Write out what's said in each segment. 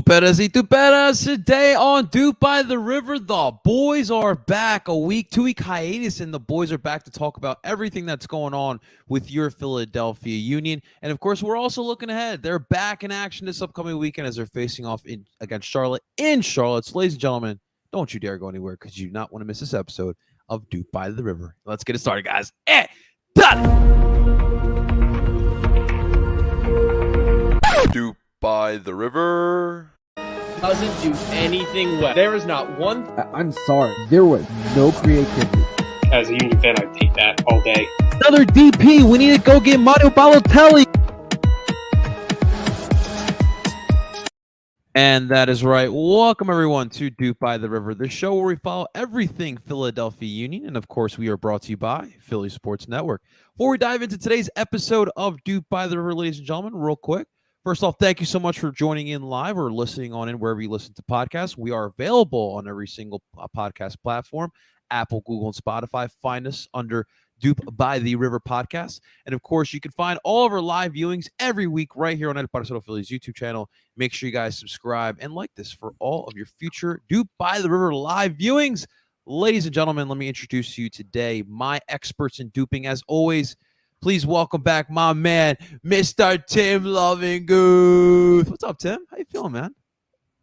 Tuperas y tuperas, today on DOOP by the River, the boys are back. A 2-week hiatus, and the boys are back to talk about everything that's going on with your Philadelphia Union. And of course, we're also looking ahead. They're back in action this upcoming weekend as they're facing off against Charlotte in Charlotte. So, ladies and gentlemen, don't you dare go anywhere because you do not want to miss this episode of DOOP by the River. Let's get it started, guys. DOOP by the River doesn't do anything well. There is not one. I'm sorry. There was no creativity. As a Union fan, I take that all day. Another DP. We need to go get Mario Balotelli. And that is right. Welcome, everyone, to DOOP by the River, the show where we follow everything Philadelphia Union. And, of course, we are brought to you by Philly Sports Network. Before we dive into today's episode of DOOP by the River, ladies and gentlemen, real quick, first off, thank you so much for joining in live or listening on in wherever you listen to podcasts. We are available on every single podcast platform, Apple, Google, and Spotify. Find us under DOOP by the River Podcast. And, of course, you can find all of our live viewings every week right here on El Parcero Philly's YouTube channel. Make sure you guys subscribe and like this for all of your future DOOP by the River live viewings. Ladies and gentlemen, let me introduce you today, my experts in duping, as always. Please welcome back my man, Mr. Tim Lovingooth. What's up, Tim? How you feeling, man?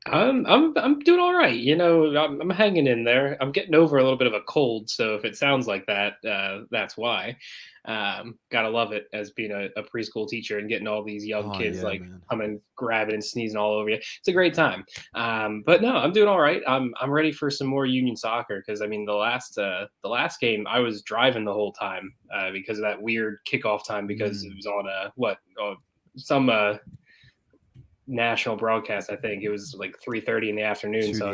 I'm doing all right. You know, I'm hanging in there. I'm getting over a little bit of a cold, so if it sounds like that, that's why. Gotta love it as being a preschool teacher and getting all these young kids coming, grabbing and sneezing all over you. It's a great time. But no, I'm doing all right. I'm ready for some more Union soccer because I mean the last game I was driving the whole time because of that weird kickoff time because it was on some national broadcast. I think it was like 3:30 in the afternoon. So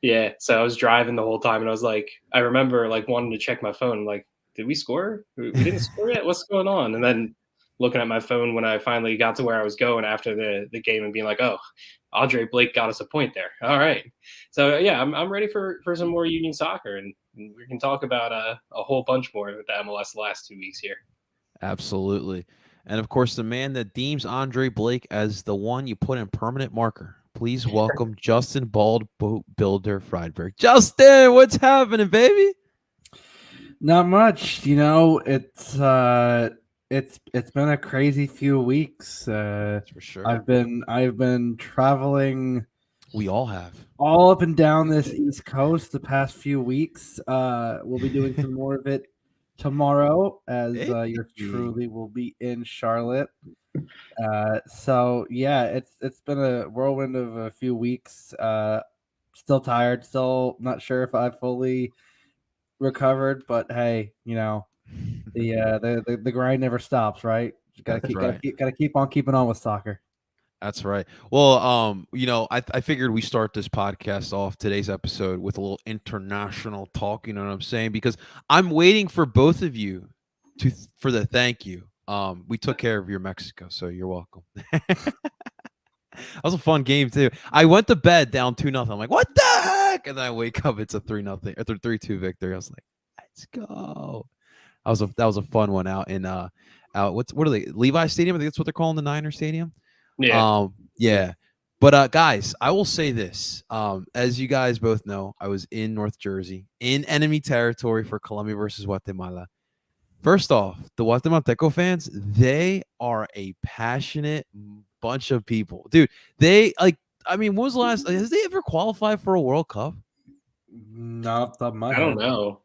yeah. So I was driving the whole time and I was like, I remember like wanting to check my phone, like, did we score? We didn't score yet. What's going on? And then looking at my phone when I finally got to where I was going after the game and being like, oh, Andre Blake got us a point there. All right. So yeah, I'm ready for some more Union soccer, and we can talk about a whole bunch more with the MLS the last 2 weeks here. Absolutely. And, of course, the man that deems Andre Blake as the one you put in permanent marker. Please welcome Justin Bald Boat Builder Friedberg. Justin, what's happening, baby? Not much. You know, it's been a crazy few weeks. That's for sure. I've been traveling. We all have. All up and down this East Coast the past few weeks. We'll be doing some more of it tomorrow, as yours truly will be in Charlotte. So yeah, it's been a whirlwind of a few weeks. Still tired, still not sure if I fully recovered, but hey, you know, the grind never stops, right? You gotta keep on keeping on with soccer. That's right. Well, you know, I figured we start this podcast off today's episode with a little international talk. You know what I'm saying? Because I'm waiting for both of you for the thank you. We took care of your Mexico, so you're welcome. That was a fun game too. I went to bed down 2-0. I'm like, what the heck? And then I wake up, it's a 3-0 or 3-2 victory. I was like, let's go. That was a fun one out in what are they? Levi Stadium? I think that's what they're calling the Niner Stadium. Yeah. Yeah. But guys, I will say this. As you guys both know, I was in North Jersey in enemy territory for Colombia versus Guatemala. First off, the Guatemalteco fans, they are a passionate bunch of people. Dude, they when was the last has they ever qualified for a World Cup? Not that much. I don't know.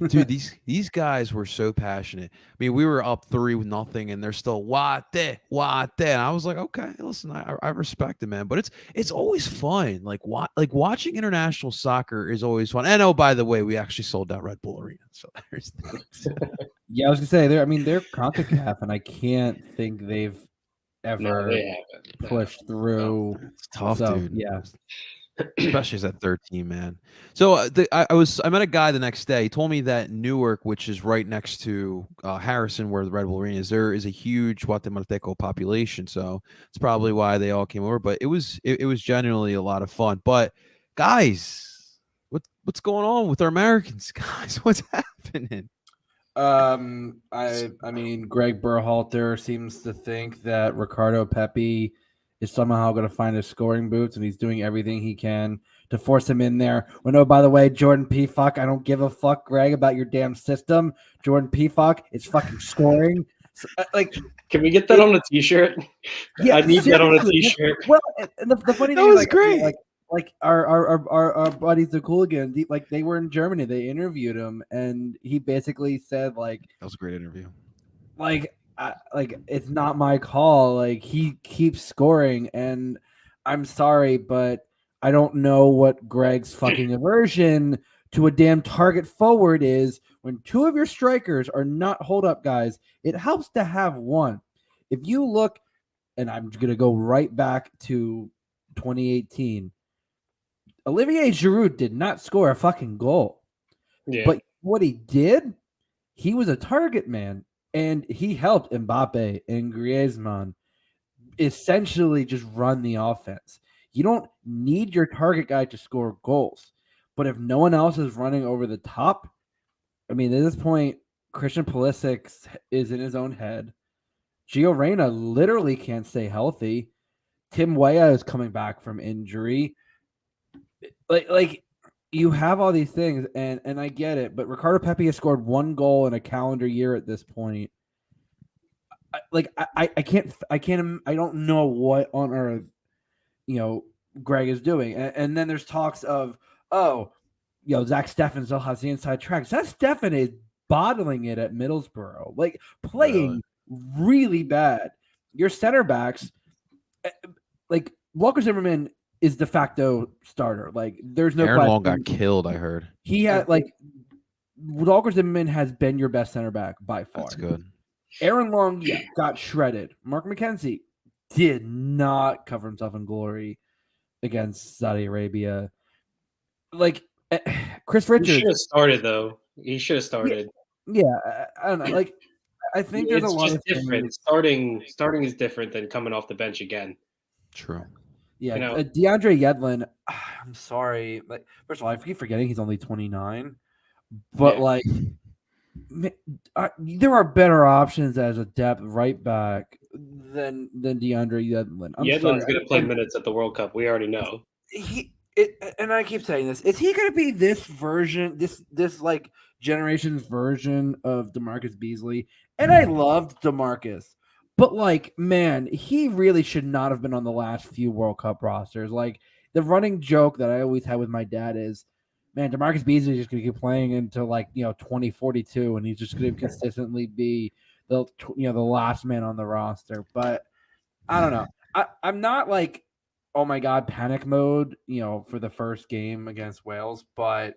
Dude, these guys were so passionate. I mean, we were up 3-0, and they're still Wate. And I was like, okay, listen, I respect it, man. But it's always fun. Like watching international soccer is always fun. And oh, by the way, we actually sold out Red Bull Arena. So there's that. Yeah, I was gonna say they're CONCACAF, and I can't think they've ever pushed through. It's tough, dude. Yeah. Especially as that third team, man. So I met a guy the next day. He told me that Newark, which is right next to Harrison, where the Red Bull Arena is, there is a huge Guatemalteco population. So it's probably why they all came over. But it was genuinely a lot of fun. But guys, what's going on with our Americans, guys? What's happening? I mean, Greg Berhalter seems to think that Ricardo Pepi is somehow going to find his scoring boots, and he's doing everything he can to force him in there. Well, no, by the way, Jordan P. Fuck, I don't give a fuck, Greg, about your damn system. Jordan P. Fuck, it's fucking scoring. So, can we get that on a T-shirt? Yeah, I need that on a T-shirt. Well, and the funny That thing was is, great. like our buddies the Cooligan, like they were in Germany, they interviewed him, and he basically said like That was a great interview. Like it's not my call. Like he keeps scoring, and I'm sorry, but I don't know what Greg's fucking aversion to a damn target forward is. When two of your strikers are not hold up guys, it helps to have one. If you look, and I'm gonna go right back to 2018. Olivier Giroud did not score a fucking goal. Yeah. But what he did, he was a target man, and he helped Mbappe and Griezmann essentially just run the offense. You don't need your target guy to score goals, but if no one else is running over the top, I mean, at this point, Christian Pulisic is in his own head. Gio Reyna literally can't stay healthy. Tim Weah is coming back from injury. Like you have all these things, and I get it, but Ricardo Pepi has scored one goal in a calendar year at this point. I don't know what on earth Greg is doing, and then there's talks of Zach Steffen still has the inside track. Zach Steffen is bottling it at Middlesbrough, like playing really bad. Your center backs, like Walker Zimmerman, is de facto starter. Like there's no Aaron Long question. got killed, I heard. He had Walker Zimmerman has been your best center back by far. That's good. Aaron Long, got shredded. Mark McKenzie did not cover himself in glory against Saudi Arabia. Like Chris Richards, he should have started though. He should have started. Yeah, I don't know. Like I think there's a lot of different. Starting is different than coming off the bench again. True. Yeah, DeAndre Yedlin. I'm sorry. Like, first of all, I keep forgetting he's only 29, but there are better options as a depth right back than DeAndre Yedlin. Yedlin's going to play minutes at the World Cup. We already know. And I keep saying this. Is he going to be this version, this like generation's version of DeMarcus Beasley? And I loved DeMarcus. But, like, man, he really should not have been on the last few World Cup rosters. Like, the running joke that I always had with my dad is, man, DeMarcus Beasley is just going to keep playing until, 2042, and he's just going to consistently be the last man on the roster. But I don't know. I'm not, like, oh, my God, panic mode, for the first game against Wales. But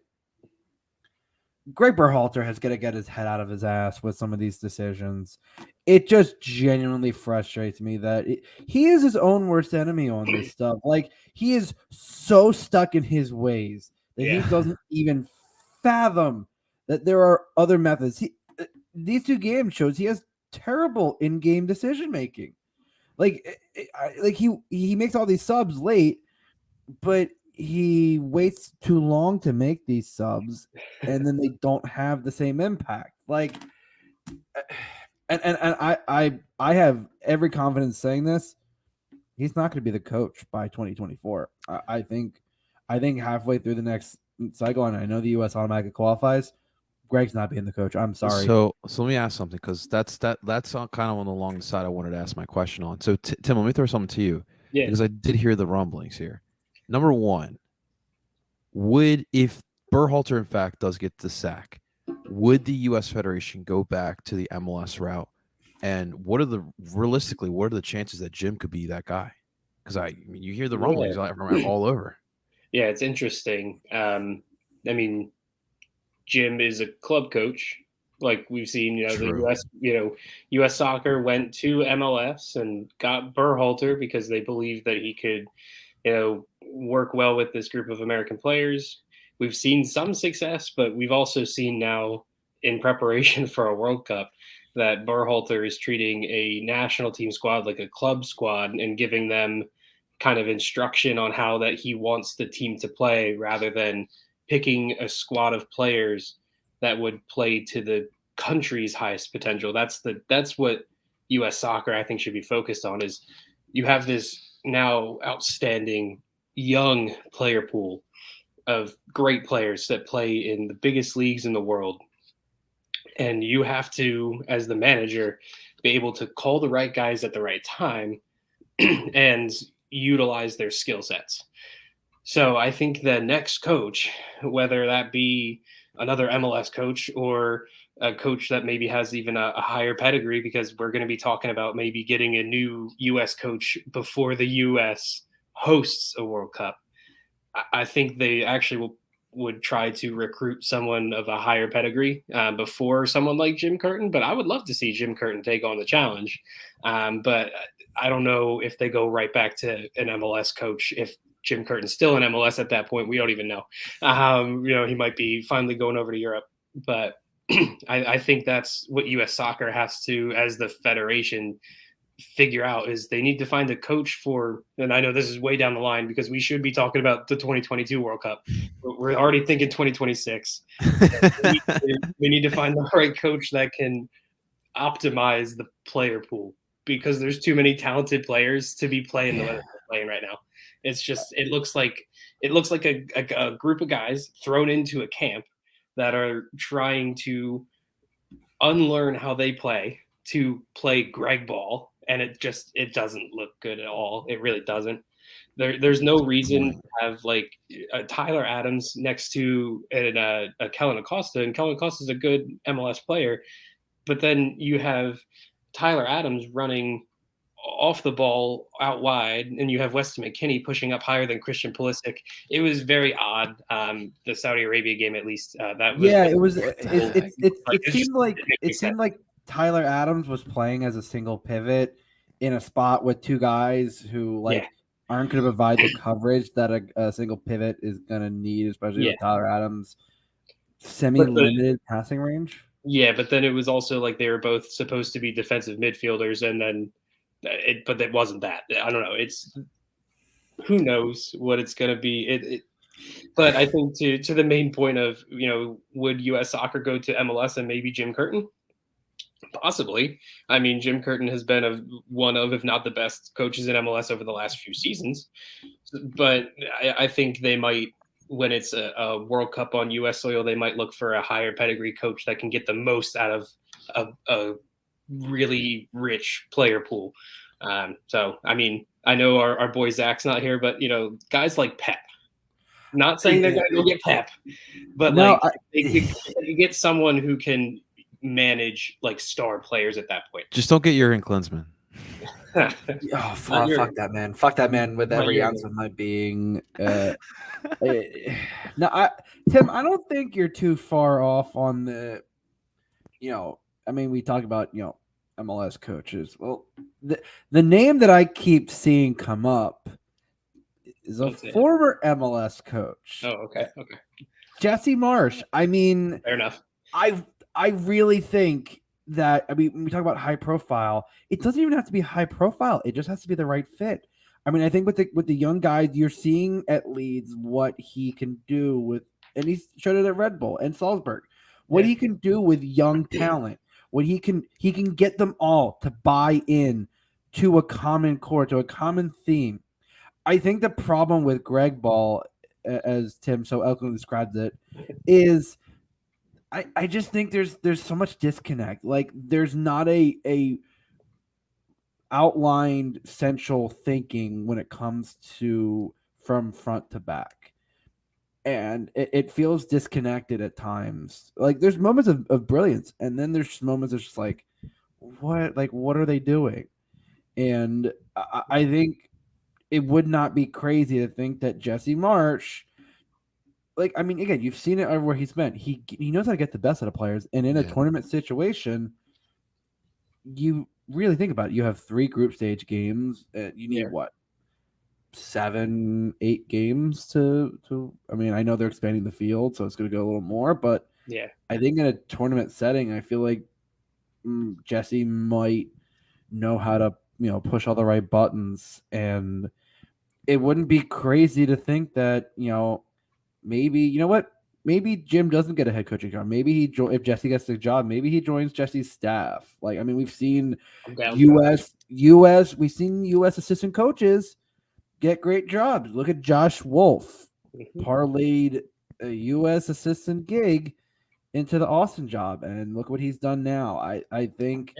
Greg Berhalter has got to get his head out of his ass with some of these decisions. It just genuinely frustrates me that he is his own worst enemy on this stuff. Like, he is so stuck in his ways that he doesn't even fathom that there are other methods. These two games shows he has terrible in-game decision-making. Like he makes all these subs late, but he waits too long to make these subs, and then they don't have the same impact. Like, and I have every confidence saying this. He's not going to be the coach by 2024. I think halfway through the next cycle, and I know the U.S. automatically qualifies, Greg's not being the coach. I'm sorry. So let me ask something, because that's kind of on the long side I wanted to ask my question on. So Tim, let me throw something to you, because I did hear the rumblings here. Number one, if Berhalter in fact does get the sack, would the U.S. Federation go back to the MLS route? And realistically, what are the chances that Jim could be that guy? Because you hear the rumblings all over. Yeah, it's interesting. Jim is a club coach, like we've seen. The U.S. Soccer went to MLS and got Berhalter because they believed that he could, work well with this group of American players. We've seen some success, but we've also seen now, in preparation for a World Cup, that Berhalter is treating a national team squad like a club squad and giving them kind of instruction on how that he wants the team to play, rather than picking a squad of players that would play to the country's highest potential. That's what U.S. Soccer, I think, should be focused on. Is you have this now outstanding young player pool of great players that play in the biggest leagues in the world. And you have to, as the manager, be able to call the right guys at the right time and utilize their skill sets. So I think the next coach, whether that be another MLS coach or a coach that maybe has even a higher pedigree, because we're going to be talking about maybe getting a new U.S. coach before the U.S. hosts a World Cup. I think they actually would try to recruit someone of a higher pedigree before someone like Jim Curtin. But I would love to see Jim Curtin take on the challenge. But I don't know if they go right back to an MLS coach. If Jim Curtin's still in MLS at that point, we don't even know. He might be finally going over to Europe. But I think that's what U.S. Soccer has to, as the federation, figure out, is they need to find a coach for, and I know this is way down the line because we should be talking about the 2022 World Cup, but we're already thinking 2026. we need to find the right coach that can optimize the player pool, because there's too many talented players to be playing the way they're playing right now. It's just, it looks like a group of guys thrown into a camp that are trying to unlearn how they play to play Greg ball. And it doesn't look good at all. It really doesn't. There's no reason to have like Tyler Adams next to a Kellen Acosta, and Kellen Acosta is a good MLS player, but then you have Tyler Adams running off the ball out wide, and you have Weston McKennie pushing up higher than Christian Pulisic. It was very odd. The Saudi Arabia game, at least, that was. Yeah, it was. It seemed like Tyler Adams was playing as a single pivot in a spot with two guys who aren't going to provide the coverage that a single pivot is going to need, especially with Tyler Adams' semi-limited passing range. Yeah, but then it was also like they were both supposed to be defensive midfielders, and then but it wasn't that. I don't know. It's, who knows what it's going to be. But I think to the main point of, would U.S. Soccer go to MLS and maybe Jim Curtin? Possibly. I mean, Jim Curtin has been one of, if not the best coaches in MLS over the last few seasons. But I think they might, when it's a World Cup on U.S. soil, they might look for a higher pedigree coach that can get the most out of a really rich player pool. So, I mean, I know our boy Zach's not here, but, guys like Pep. Not saying they're going to go get Pep, but you get someone who can manage like star players at that point. Just don't get Jurgen Klinsmann. Fuck that man. Fuck that man with every ounce of my being. Tim, I don't think you're too far off on the, we talk about, MLS coaches. Well, the name that I keep seeing come up is a former MLS coach. Oh, okay. Jesse Marsch. I mean, fair enough. I really think that, when we talk about high profile, it doesn't even have to be high profile. It just has to be the right fit. I mean, I think with the young guys, you're seeing at Leeds what he can do with, and he showed it at Red Bull and Salzburg, what he can do with young talent. What he can get them all to buy in to a common core, to a common theme. I think the problem with Greg Ball, as Tim so eloquently described it, is I just think there's so much disconnect. Like, there's not a outlined central thinking when it comes to from front to back. And it feels disconnected at times. Like, there's moments of brilliance, and then there's moments of just like, what are they doing? And I think it would not be crazy to think that Jesse Marsch, again, you've seen it everywhere he's been. He knows how to get the best out of players, and in a tournament situation, you really think about it. You have 3 group stage games. You need 7, 8 games to. I know they're expanding the field, so it's going to go a little more. But I think in a tournament setting, I feel like Jesse might know how to push all the right buttons, and it wouldn't be crazy to think that maybe Jim doesn't get a head coaching job. Maybe if Jesse gets the job, maybe he joins Jesse's staff. We've seen U.S. assistant coaches get great jobs. Look at Josh Wolf, Mhm. parlayed a U.S. assistant gig into the Austin job, and look what he's done now. I think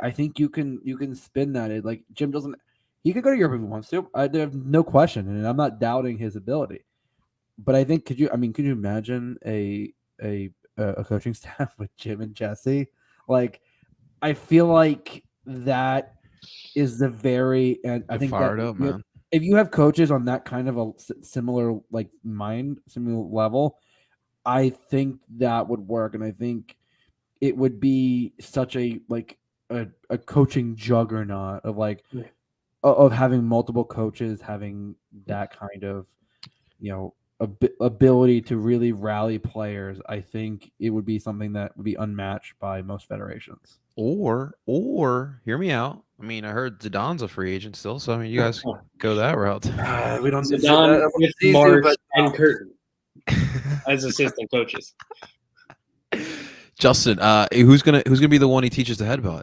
I think you can spin that. Like Jim doesn't. He could go to Europe if he wants to. There's no question, and I'm not doubting his ability. But I think could you imagine a coaching staff with Jim and Jesse? Like, I feel like that is the very, and I Get think that fired up, man. if you have coaches on that kind of a similar similar level, I think that would work, and I think it would be such a a coaching juggernaut of Yeah. of having multiple coaches having that kind of ability to really rally players. I think it would be something that would be unmatched by most federations. Or hear me out. I mean, I heard Zidane's a free agent still, so I mean, you guys go that route. We don't Zidane with March and Curtin as assistant coaches. Justin, who's gonna be the one he teaches the headbutt?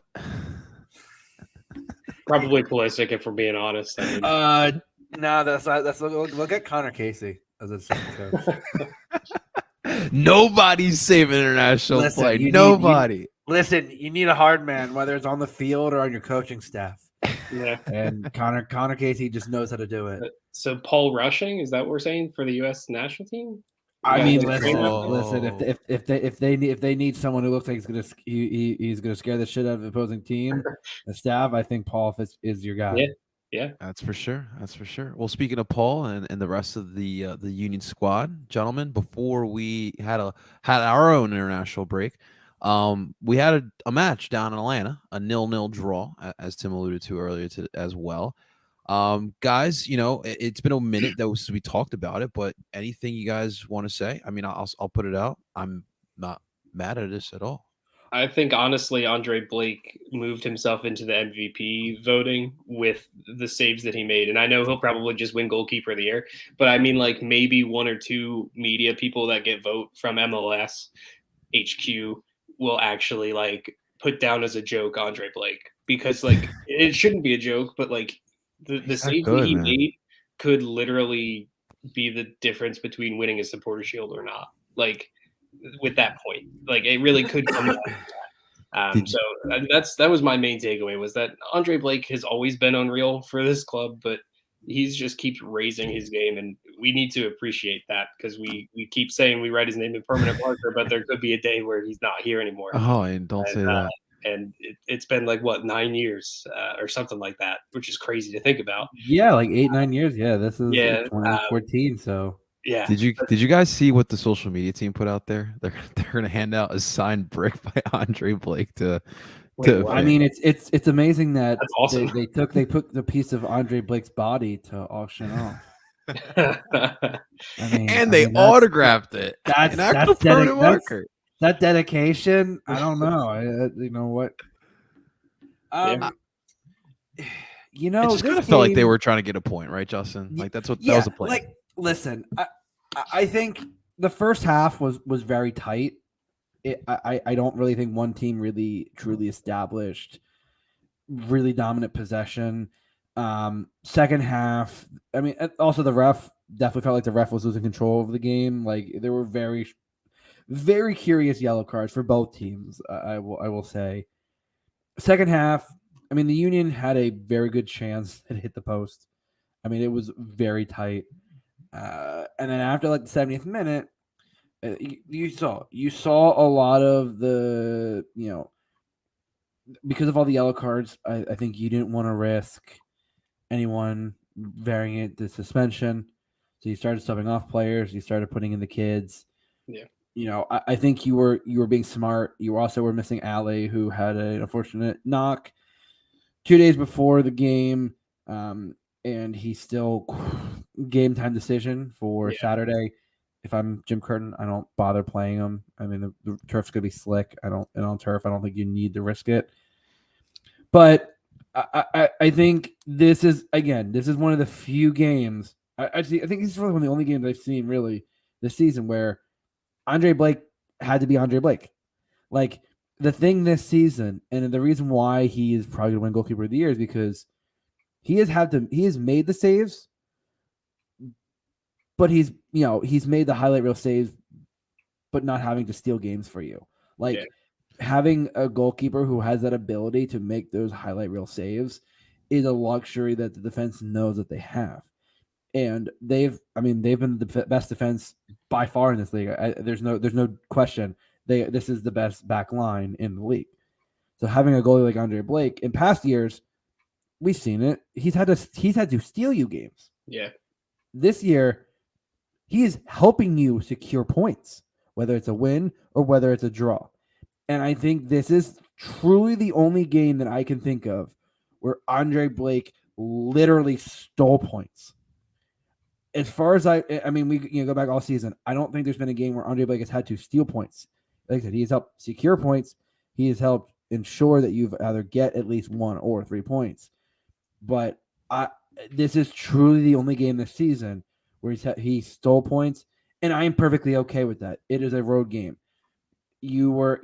Probably Pulisic, if we're being honest. I mean, No, that's not. That's look at Connor Casey as assistant coach. Nobody's saving international Listen, play. you Nobody. Listen, you need a hard man, whether it's on the field or on your coaching staff. yeah. And Connor Casey just knows how to do it. So Paul Rushing, is that what we're saying for the U.S. national team? I mean, Oh. listen. If they need someone who looks like he's gonna scare the shit out of the opposing team, the staff, I think Paul is your guy. Yeah. That's for sure. That's for sure. Well, speaking of Paul and the rest of the Union squad, gentlemen, before we had our own international break, we had a match down in Atlanta, a 0-0 draw, as Tim alluded to earlier as well. Guys, it's been a minute that we talked about it, but anything you guys want to say? I mean, I'll put it out. I'm not mad at this at all. I think honestly, Andre Blake moved himself into the MVP voting with the saves that he made. And I know he'll probably just win goalkeeper of the year, but I mean, like maybe one or two media people that get vote from MLS HQ will actually like put down as a joke Andre Blake, because like it shouldn't be a joke, but like the saves that he made could literally be the difference between winning a supporter shield or not. Like, with that point, like it really could come down to that. That was my main takeaway, was that Andre Blake has always been unreal for this club, but he's just keeps raising his game, and we need to appreciate that, because we keep saying we write his name in permanent marker, but there could be a day where he's not here anymore. Oh, and don't say that. And it's been like 9 years or something like that, which is crazy to think about. Yeah, like 8-9 years. Yeah, this is 2014. So yeah. Did you guys see what the social media team put out there? They're going to hand out a signed brick by Andre Blake to. I mean, it's amazing that that's awesome. they put the piece of Andre Blake's body to auction off. They autographed it. That's an actual permanent marker. That dedication. I don't know. You know what? You know, it just kind of felt like they were trying to get a point, right, Justin? Like that was the plan. Like, listen, I think the first half was very tight. I don't really think one team really truly established really dominant possession. Second half, I mean, also the ref definitely felt like the ref was losing control of the game. Like there were very, very curious yellow cards for both teams. I will say. Second half, I mean, the Union had a very good chance to hit the post. I mean, it was very tight. And then after like the 70th minute, you saw a lot of the, because of all the yellow cards, I think you didn't want to risk anyone varying it to suspension. So you started subbing off players. You started putting in the kids. Yeah. I think you were being smart. You also were missing Ali, who had an unfortunate knock 2 days before the game. And he's still game time decision for Saturday. If I'm Jim Curtin, I don't bother playing him. I mean, the turf's gonna be slick. And on turf, I don't think you need to risk it. But I think this is one of the few games. I think this is one of the only games I've seen really this season where Andre Blake had to be Andre Blake. Like the thing this season, and the reason why he is probably going to win goalkeeper of the year is because he has made the saves, but he's made the highlight reel saves, but not having to steal games for you. Like having a goalkeeper who has that ability to make those highlight reel saves is a luxury that the defense knows that they have. And they've been the best defense by far in this league. There's no question. This is the best back line in the league. So having a goalie like Andre Blake in past years, we've seen it. He's had to steal you games. Yeah. This year, he is helping you secure points, whether it's a win or whether it's a draw. And I think this is truly the only game that I can think of where Andre Blake literally stole points. As far as we go back all season, I don't think there's been a game where Andre Blake has had to steal points. Like I said, he's helped secure points. He has helped ensure that you've either get at least 1 or 3 points. But this is truly the only game this season where he stole points, and I am perfectly okay with that. It is a road game. You were,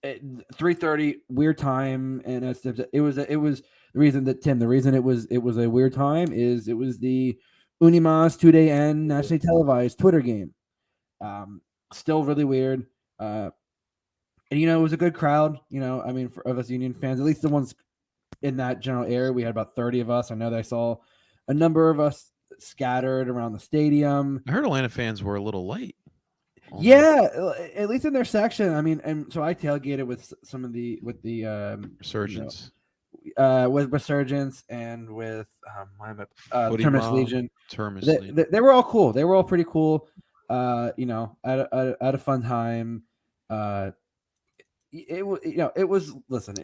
at 3:30 weird time, and it was the reason that the reason it was a weird time is it was the Unimas 2-day end nationally televised Twitter game. Still really weird. And it was a good crowd. For us Union fans, at least the ones in that general area, we had about 30 of us. I know that I saw a number of us scattered around the stadium. I heard Atlanta fans were a little late. Yeah, at least in their section. And so I tailgated with some of the Resurgence. With Resurgence and with Terminus Legion. They were all cool. They were all pretty cool. At a fun time. It was listen.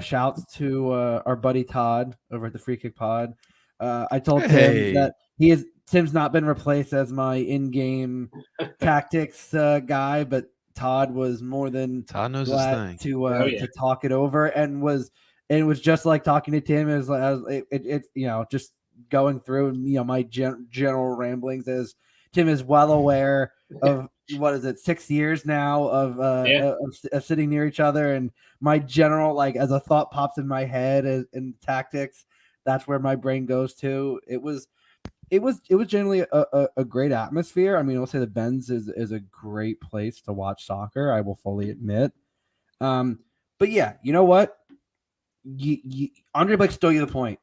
Shouts to our buddy Todd over at the Free Kick Pod. I told Tim that Tim's not been replaced as my in-game tactics guy, but Todd was more than knows glad his thing. To talk it over, and it was just like talking to Tim as just going through my general ramblings, as Tim is well aware of what is it 6 years now of sitting near each other, and my general as a thought pops in my head in tactics, that's where my brain goes to. It was generally a great atmosphere. I'll say the Benz is a great place to watch soccer. I will fully admit. But yeah, you know what? Andre Blake stole you the point.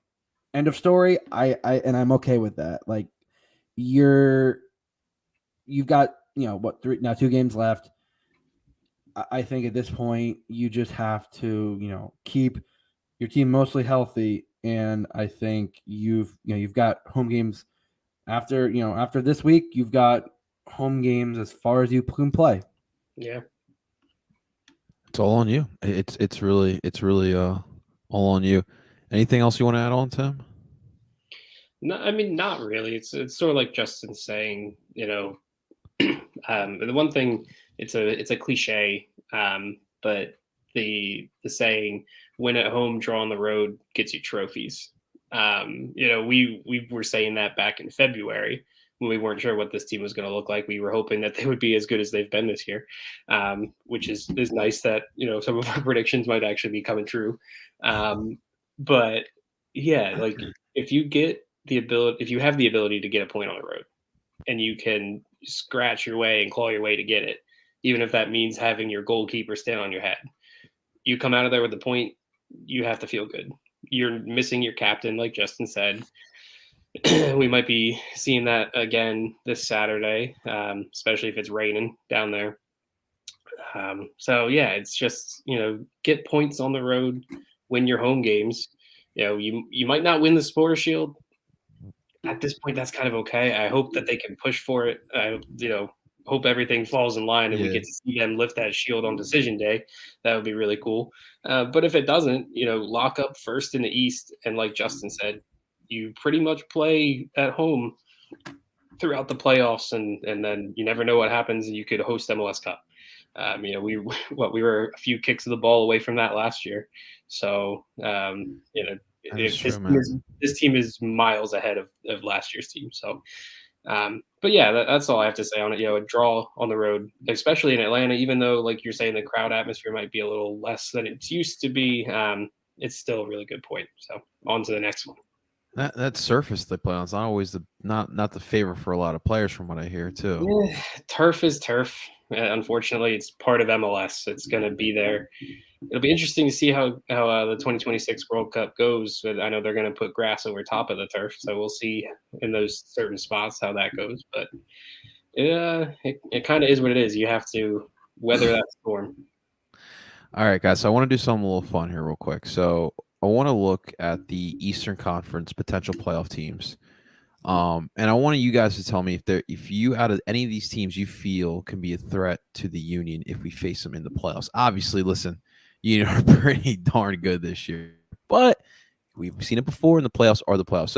End of story. I'm okay with that. Like you've got 2 games left. I think at this point you just have to keep your team mostly healthy, and I think you've got home games after this week. You've got home games as far as you can play. Yeah, it's all on you. It's really all on you. Anything else you want to add on, Tim? No, not really. It's sort of like Justin saying, the one thing, it's a cliche, but the saying, win at home, draw on the road gets you trophies. We were saying that back in February when we weren't sure what this team was going to look like. We were hoping that they would be as good as they've been this year, which is nice that, some of our predictions might actually be coming true. But yeah, like if you have the ability to get a point on the road and you can scratch your way and claw your way to get it, even if that means having your goalkeeper stand on your head, you come out of there with the point, you have to feel good. You're missing your captain, like Justin said. We might be seeing that again this Saturday, especially if it's raining down there. So yeah, it's just, get points on the road, win your home games. You might not win the Supporter Shield. At this point, that's kind of okay. I hope that they can push for it. I hope everything falls in line and we get to see them lift that shield on decision day. That would be really cool. But if it doesn't, lock up first in the East. And like Justin said, you pretty much play at home throughout the playoffs, and then you never know what happens. You could host MLS Cup. We were a few kicks of the ball away from that last year. So, this team is miles ahead of last year's team. So, but yeah, that's all I have to say on it. A draw on the road, especially in Atlanta, even though, like you're saying, the crowd atmosphere might be a little less than it's used to be, it's still a really good point. So on to the next one. That surface they play on is not always not the favorite for a lot of players, from what I hear too. Yeah, turf is turf. Unfortunately, it's part of MLS. It's going to be there. It'll be interesting to see how the 2026 World Cup goes. I know they're going to put grass over top of the turf, so we'll see in those certain spots how that goes. But it kind of is what it is. You have to weather that storm. All right, guys. So I want to do something a little fun here, real quick. So I want to look at the Eastern Conference potential playoff teams. And I want you guys to tell me if you out of any of these teams you feel can be a threat to the Union if we face them in the playoffs. Obviously, listen, Union are pretty darn good this year, but we've seen it before, and the playoffs are the playoffs.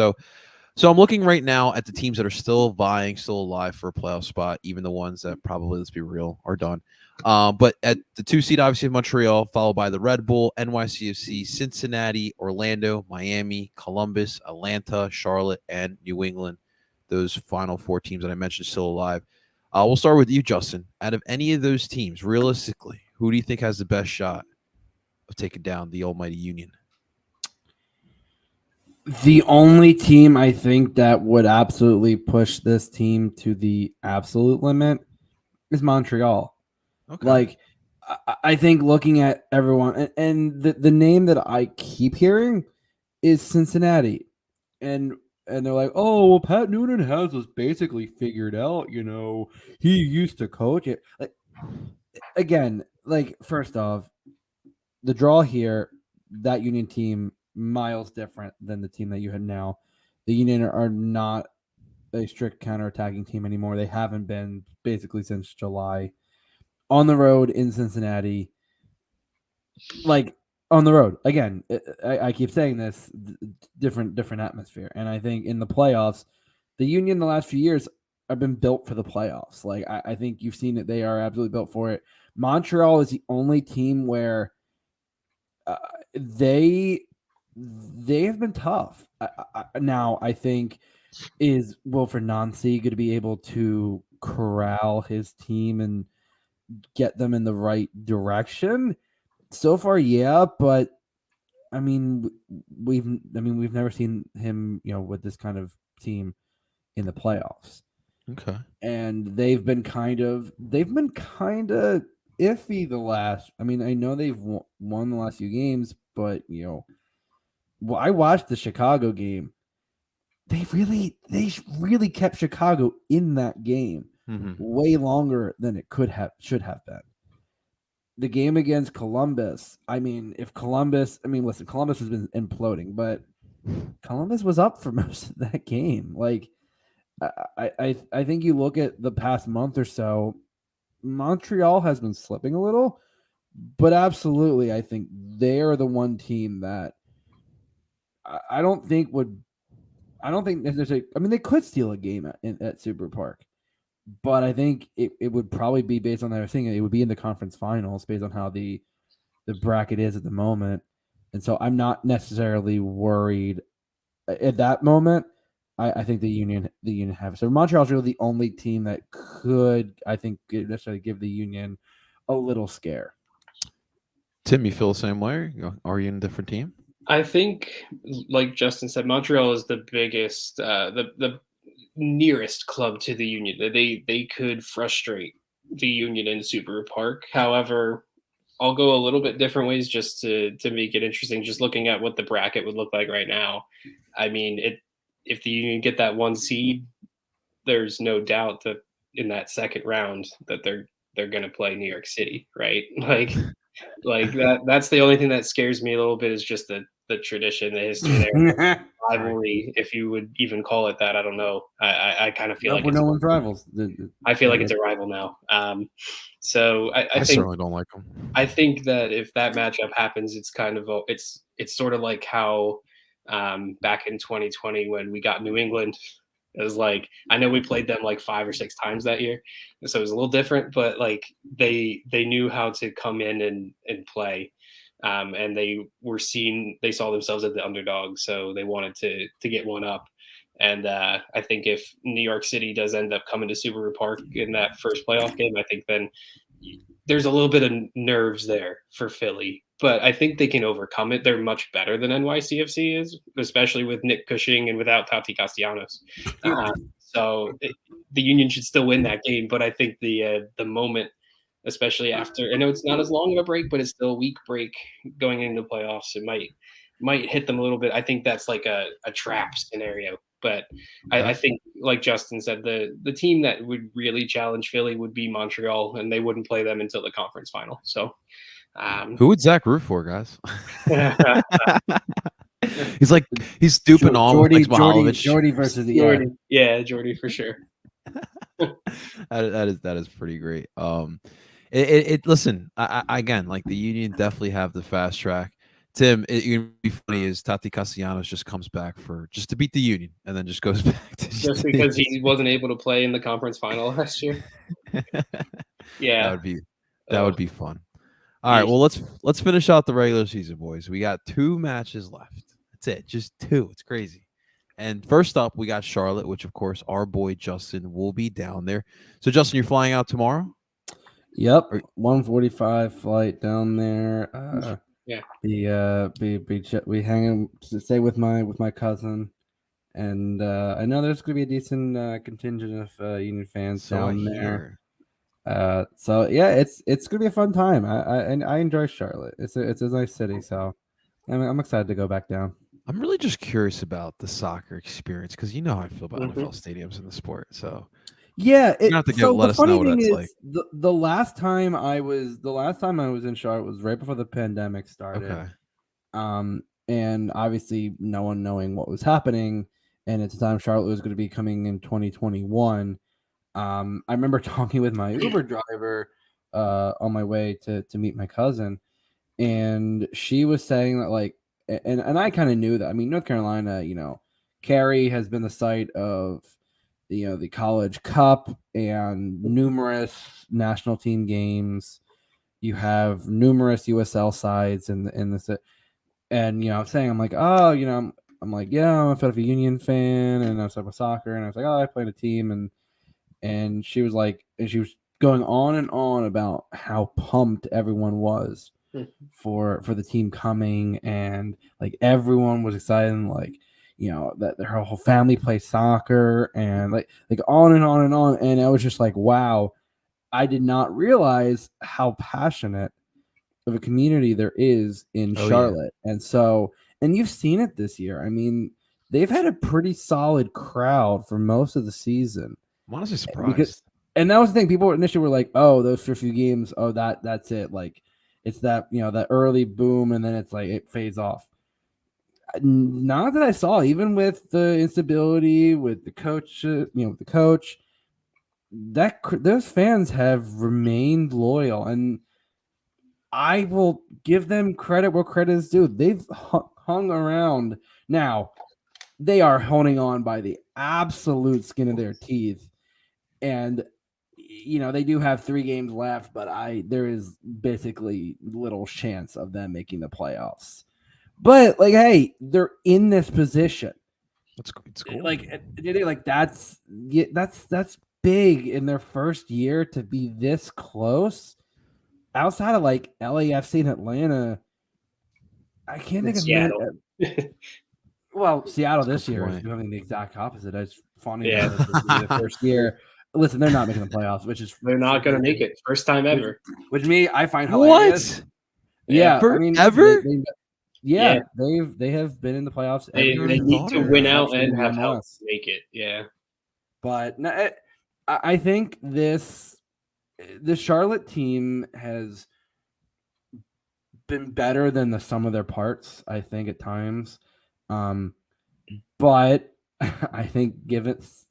So I'm looking right now at the teams that are still vying, still alive for a playoff spot, even the ones that probably, let's be real, are done. But at the 2 seed, obviously Montreal, followed by the Red Bull, NYCFC, Cincinnati, Orlando, Miami, Columbus, Atlanta, Charlotte, and New England. Those final 4 teams that I mentioned still alive. We'll start with you, Justin. Out of any of those teams, realistically, who do you think has the best shot of taking down the almighty Union? The only team I think that would absolutely push this team to the absolute limit is Montreal. Okay. Like, I think looking at everyone, and the name that I keep hearing is Cincinnati. And they're like, oh, well, Pat Noonan has us basically figured out. He used to coach it. Like, again, first off, the draw here, that Union team, miles different than the team that you have now. The Union are not a strict counterattacking team anymore. They haven't been basically since July. On the road in Cincinnati, on the road again. I keep saying this, different atmosphere, and I think in the playoffs, the Union the last few years have been built for the playoffs. Like I think you've seen it; they are absolutely built for it. Montreal is the only team where they have been tough. Now I think is Wilfred Nancy going to be able to corral his team and get them in the right direction? So far, yeah, but I mean, we've never seen him, with this kind of team in the playoffs. Okay. And they've been kind of iffy the last. I mean, I know they've won the last few games, but I watched the Chicago game. They really kept Chicago in that game way longer than it should have been. The game against Columbus, listen, Columbus has been imploding, but Columbus was up for most of that game. Like, I think you look at the past month or so, Montreal has been slipping a little, but absolutely, I think they are the one team that I don't think necessarily. I mean, they could steal a game at Super Park, but I think it would probably be based on their thing. It would be in the conference finals based on how the bracket is at the moment. And so I'm not necessarily worried at that moment. I think the Union have it. So Montreal's really the only team that could, I think, necessarily give the Union a little scare. Tim, you feel the same way? Are you in a different team? I think, like Justin said, Montreal is the biggest, the nearest club to the Union. They could frustrate the Union in Super Park. However, I'll go a little bit different ways just to make it interesting. Just looking at what the bracket would look like right now. I mean, if the Union get that 1 seed, there's no doubt that in that second round that they're going to play New York City, right? Like that's the only thing that scares me a little bit is just the tradition, the history there, rivalry, if you would even call it that. I don't know. I kind of feel like no one's rivals. I feel like it's a rival now. So I think, certainly don't like them. I think that if that matchup happens, it's kind of it's sort of like how back in 2020 when we got New England. It was like, I know we played them like 5 or 6 times that year, so it was a little different. But like they knew how to come in and play, and they saw themselves as the underdog, so they wanted to get one up. And I think if New York City does end up coming to Super Park in that first playoff game, I think then there's a little bit of nerves there for Philly, but I think they can overcome it. They're much better than NYCFC is, especially with Nick Cushing and without Tati Castellanos. The Union should still win that game, but I think the moment, especially after, I know it's not as long of a break, but it's still a week break going into the playoffs. It might hit them a little bit. I think that's like a trap scenario. But I think, like Justin said, the team that would really challenge Philly would be Montreal, and they wouldn't play them until the conference final. So, who would Zach root for, guys? He's stooping on with Jordy versus the Jordy. Yeah, Jordy for sure. that is pretty great. Listen, I again, like, the Union definitely have the fast track. Tim, it would be funny is Tati Castellanos just comes back just to beat the Union and then just goes back to just because he wasn't able to play in the conference final last year. Yeah, that would be fun. All right, well, let's finish out the regular season, boys. We got 2 matches left. That's it, just 2. It's crazy. And first up, we got Charlotte, which of course our boy Justin will be down there. So Justin, you're flying out tomorrow? Yep, 1:45 flight down there. Yeah. We hang to stay with my cousin, and I know there's going to be a decent contingent of Union fans down there. So yeah, it's going to be a fun time. I enjoy Charlotte. It's a nice city, so I'm excited to go back down. I'm really just curious about the soccer experience because you know how I feel about NFL stadiums in the sport. So yeah, the funny thing is, like. The last time I was in Charlotte was right before the pandemic started. Okay. And obviously no one knowing what was happening, and at the time Charlotte was going to be coming in 2021. I remember talking with my Uber driver on my way to meet my cousin, and she was saying that, like, and I kind of knew that. I mean, North Carolina, Cary has been the site of the College Cup and numerous national team games. You have numerous USL sides in this, and I'm saying, I'm like, oh, I'm like, yeah, I'm a Philadelphia Union fan, and I was talking about soccer, and I was like, oh, I played a team, and she was like, and she was going on and on about how pumped everyone was for the team coming, and like everyone was excited, and like, that her whole family plays soccer, and like on and on and on. And I was just like, wow, I did not realize how passionate of a community there is in Charlotte. Yeah. And you've seen it this year. I mean, they've had a pretty solid crowd for most of the season. I'm honestly surprised. And that was the thing. People initially were like, oh, those for a few games, oh, that's it. Like, it's that, that early boom, and then it's like it fades off. Not that I saw, even with the instability with the coach, those fans have remained loyal, and I will give them credit where credit is due. They've hung around. Now, they are holding on by the absolute skin of their teeth, and they do have 3 games left, but there is basically little chance of them making the playoffs. But like, hey, they're in this position. It's cool. Like that's big in their first year to be this close. Outside of like LAFC and Atlanta, I can't think of Seattle. Well, Seattle this year is doing the exact opposite. It's funny. Yeah, the first year. Listen, they're not making the playoffs, which is they're not going to make it. First time ever. Which I find hilarious. What? Yeah, I mean, ever. They have been in the playoffs. They need to win out and have help make it. Yeah, but I think the Charlotte team has been better than the sum of their parts, I think, at times. But I think,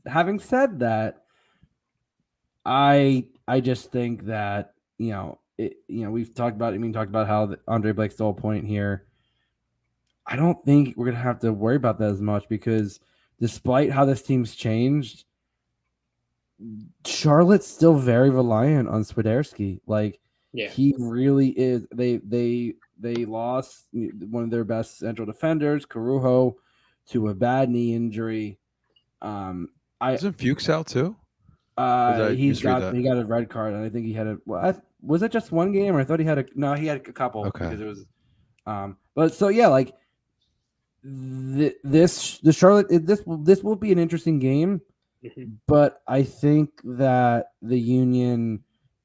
having said that, I just think that we've talked about how Andre Blake stole a point here. I don't think we're gonna have to worry about that as much, because despite how this team's changed, Charlotte's still very reliant on Swiderski. Like, he really is. They lost one of their best central defenders, Carujo, to a bad knee injury. Isn't Fuchs out too? He got a red card, and I think he had was it just one game, or I thought he had he had a couple because it was. But so yeah, like the Charlotte this will be an interesting game, but I think that the Union,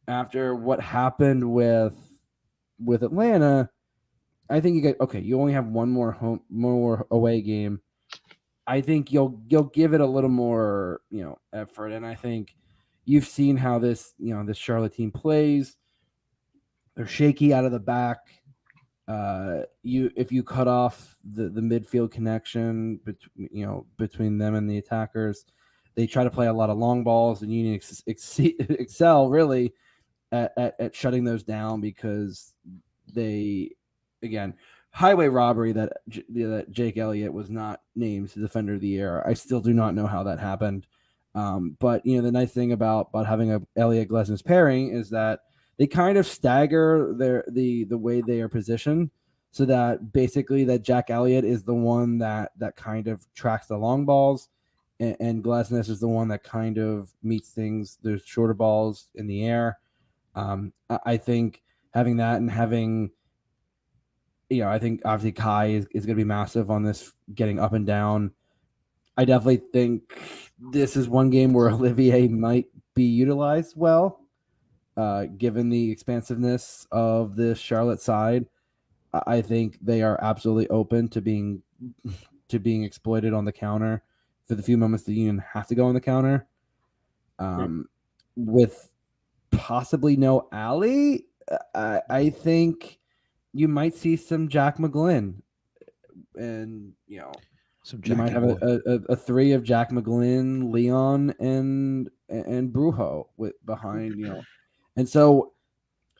after what happened with Atlanta, I think you only have one more away game. I think you'll give it a little more effort, and I think you've seen how this this Charlotte team plays. They're shaky out of the back. If you cut off the midfield connection between them and the attackers, they try to play a lot of long balls, and Union excel really at shutting those down because they, again, highway robbery that Jake Elliott was not named Defender of the Year. I still do not know how that happened. But the nice thing about having a Elliott Glesnes pairing is that they kind of stagger the way they are positioned, so that basically that Jack Elliott is the one that kind of tracks the long balls, and Glesnes is the one that kind of meets things, those shorter balls in the air. I think having that and having, I think obviously Kai is going to be massive on this, getting up and down. I definitely think this is one game where Olivier might be utilized well. Given the expansiveness of this Charlotte side, I think they are absolutely open to being exploited on the counter for the few moments the Union have to go on the counter. With possibly no alley, I think you might see some Jack McGlynn, and you might have a three of Jack McGlynn, Leon, and Brujo behind. And so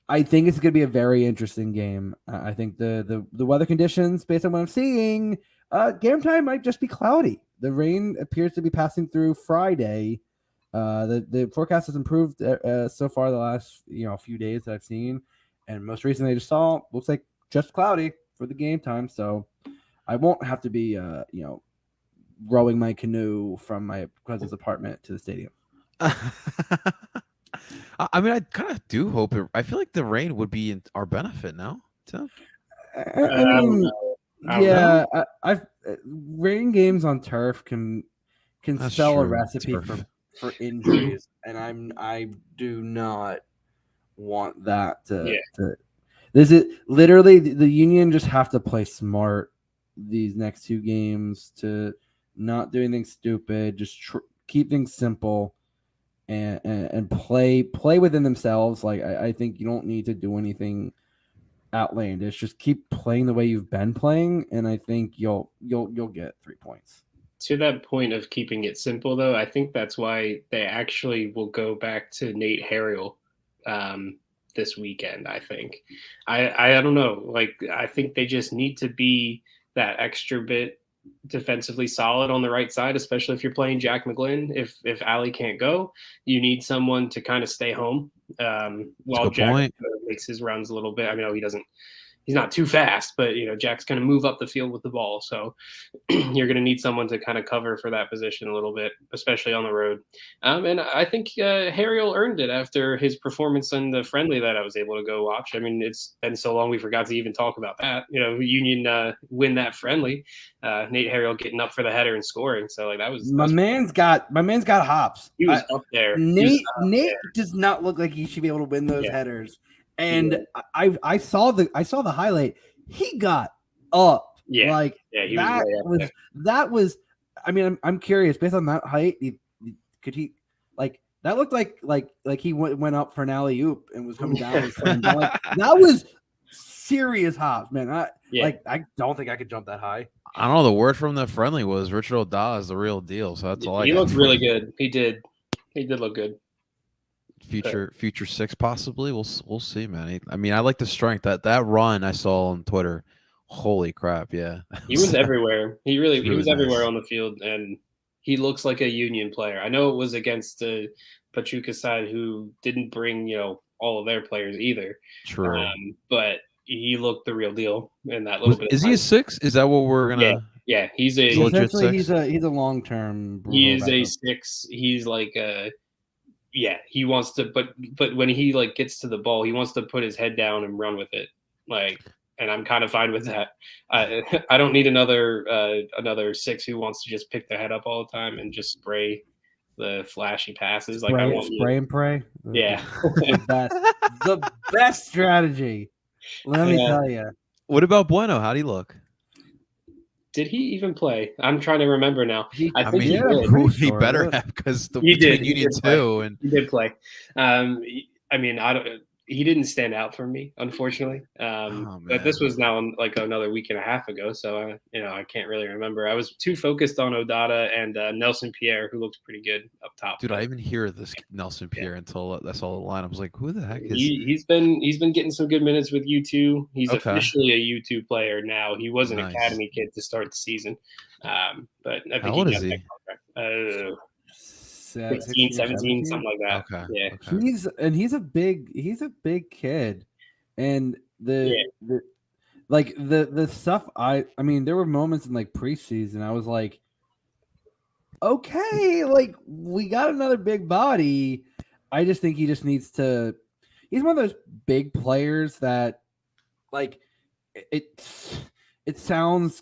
I think it's going to be a very interesting game. I think the weather conditions, based on what I'm seeing, game time might just be cloudy. The rain appears to be passing through Friday. The forecast has improved so far the last few days that I've seen, and most recently I just saw looks like just cloudy for the game time. So I won't have to be rowing my canoe from my cousin's apartment to the stadium. I mean, I kind of do hope it. I feel like the rain would be in our benefit now. So, I mean, I've rain games on turf can spell a recipe for injuries, and I do not want that to. This is literally the Union just have to play smart these next two games, to not do anything stupid, just keep things simple. And play within themselves. Like I think you don't need to do anything outlandish. Just keep playing the way you've been playing, and I think you'll get 3 points. To that point of keeping it simple, though, I think that's why they actually will go back to Nate Harriel this weekend. I think I don't know. Like I think they just need to be that extra bit defensively solid on the right side, especially if you're playing Jack McGlynn. If Ali can't go, you need someone to kind of stay home while Jack makes his rounds a little bit. I mean, he's not too fast, but Jack's going to move up the field with the ball, so you're going to need someone to kind of cover for that position a little bit, especially on the road. And I think Harriel earned it after his performance in the friendly that I was able to go watch. I mean, it's been so long we forgot to even talk about that. Union win that friendly. Nate Harriel getting up for the header and scoring. So like that was my man's got hops. He was up there. Nate does not look like he should be able to win those headers. And I saw the highlight. He got up. That was. I mean, I'm curious. Based on that height, could he like that looked like he went up for an alley oop and was coming down. That was serious hops, man. I don't think I could jump that high. I don't know. The word from the friendly was Richard O'Donnell is the real deal. So that's all. He looked really good. He did look good. Future six possibly. We'll see, man. I mean, I like the strength that run I saw on Twitter. Holy crap! Yeah, he was everywhere. He was everywhere on the field, and he looks like a Union player. I know it was against the Pachuca side, who didn't bring all of their players either. True, but he looked the real deal in that little bit. Is he a six? Is that what we're gonna? Yeah. He's a legit six. He's a long term. He is a six. He's like a Yeah, he wants to, but when he like gets to the ball, he wants to put his head down and run with it. Like, and I'm kind of fine with that. I I don't need another six who wants to just pick their head up all the time and just spray the flashy passes. Like I Spray, want you. spray and pray. Yeah. The best strategy. Let me tell you. What about Bueno? How'd he look? Did he even play? I'm trying to remember now. I think he yeah, did. pretty He sure, better yeah. have because He did. between He Union did play. 2 and He did play. I mean, I don't. He didn't stand out for me, unfortunately. But this was now like another week and a half ago, so I can't really remember. I was too focused on Odata and Nelson Pierre, who looked pretty good up top. dude, I even hear this Nelson Pierre until I saw the line. I was like, who the heck is? He's been getting some good minutes with U2. He's Okay. officially a U2 player now. He was an Nice. academy kid to start the season, but I think How old he is got he? that contract. 16, 17, something like that. Okay. Yeah. Okay. He's a big kid, and Yeah. the stuff I mean there were moments in like preseason I was like, okay, like we got another big body. I just think he just needs to. He's one of those big players that, like, it sounds,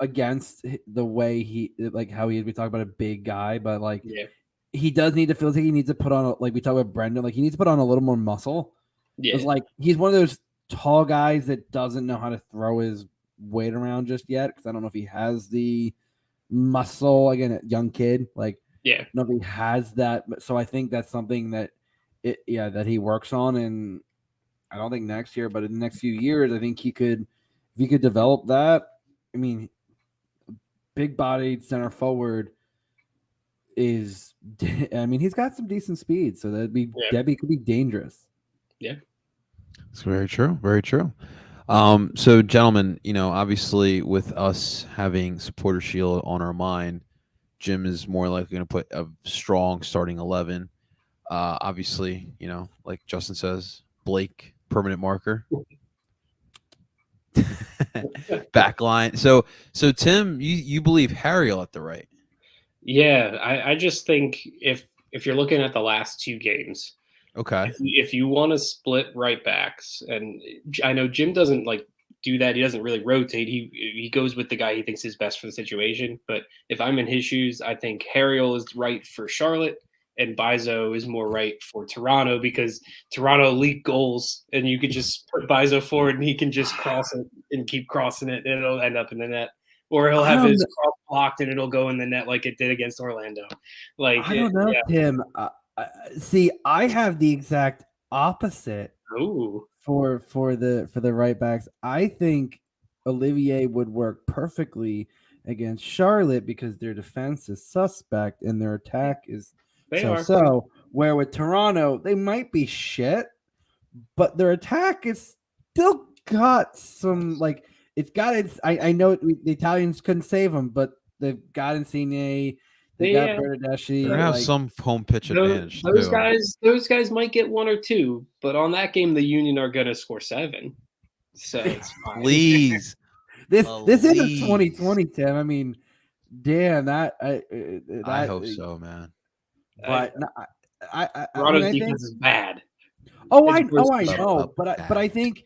against the way he like how he we talk about a big guy, but like Yeah. he does need to feel like he needs to put on like we talk about Brendan, like he needs to put on a little more muscle. Yeah. It's like he's one of those tall guys that doesn't know how to throw his weight around just yet because I don't know if he has the muscle. Again, a young kid, like Yeah. nobody has that. So I think that's something that that he works on, and I don't think next year, but in the next few years, I think if he could develop that. I mean, big bodied center forward is. I mean, he's got some decent speed, so that could be dangerous. Yeah, it's very true. Very true. So, gentlemen, obviously, with us having Supporter Shield on our mind, Jim is more likely going to put a strong starting 11. Obviously, like Justin says, Blake, permanent marker. Backline. So Tim, you believe Harriel at the right? Yeah, I just think if you're looking at the last two games, okay, if you want to split right backs, and I know Jim doesn't like do that. He doesn't really rotate. He goes with the guy he thinks is best for the situation. But if I'm in his shoes, I think Harriel is right for Charlotte, and Bizo is more right for Toronto because Toronto leak goals, and you could just put Bizo forward, and he can just cross it and keep crossing it, and it'll end up in the net. Or he'll have his cross blocked, and it'll go in the net like it did against Orlando. Like I don't know, Tim. See, I have the exact opposite. Ooh. For the right backs, I think Olivier would work perfectly against Charlotte because their defense is suspect and their attack is so. Where with Toronto, they might be shit, but their attack is still got some like it's got its. I know the Italians couldn't save them, but they've got Insigne. They got Bernardeschi. They have some home pitch advantage. Those guys might get one or two, but on that game, the Union are going to score 7. So it's fine. Please, this is 2020, Tim. I mean, damn I hope so, man. But Toronto's defense is bad. I know, but I think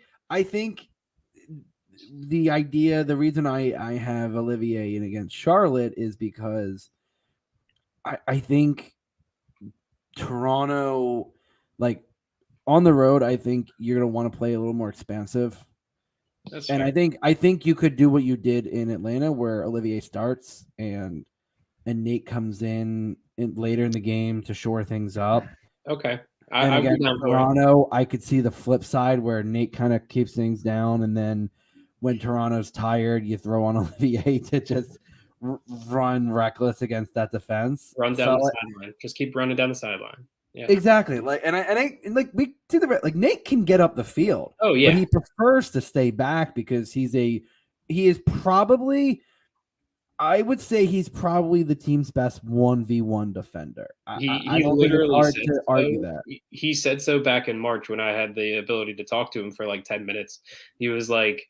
the reason I have Olivier in against Charlotte is because I think Toronto, like on the road, I think you're gonna want to play a little more expansive. That's and fair. I think you could do what you did in Atlanta, where Olivier starts and Nate comes in later in the game to shore things up. Okay. And again, Toronto, I could see the flip side where Nate kind of keeps things down, and then when Toronto's tired, you throw on Olivier to just run reckless against that defense. Run down the sideline. Just keep running down the sideline. Yeah, exactly. Like, and we see like Nate can get up the field. Oh yeah, but he prefers to stay back because he is probably. I would say he's probably the team's best 1v1 defender. I don't think it's hard to argue that. He said so back in March when I had the ability to talk to him for like 10 minutes. He was like,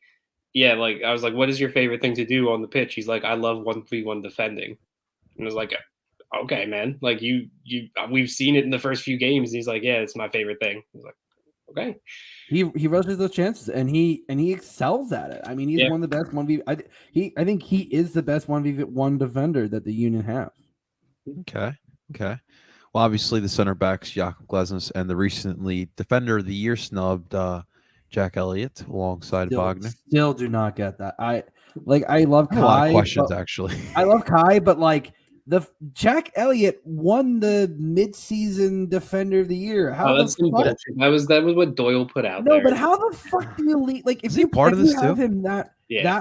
yeah, like I was like, what is your favorite thing to do on the pitch? He's like, I love 1v1 defending. And I was like, okay, man. Like we've seen it in the first few games. And he's like, yeah, it's my favorite thing. He's like, okay. He rushes those chances and he excels at it. I mean, he's one of the best 1v. I think he is the best 1v1 defender that the Union have. Okay. Well, obviously the center backs Jakob Glesnes and the recently Defender of the Year snubbed Jack Elliott alongside Wagner. Still do not get that. I love Kai. A lot of questions actually. I love Kai, but like the Jack Elliott won the midseason Defender of the Year. How that's some bullshit. That was what Doyle put out there. No, but how the fuck do you leave? Like, if you have him that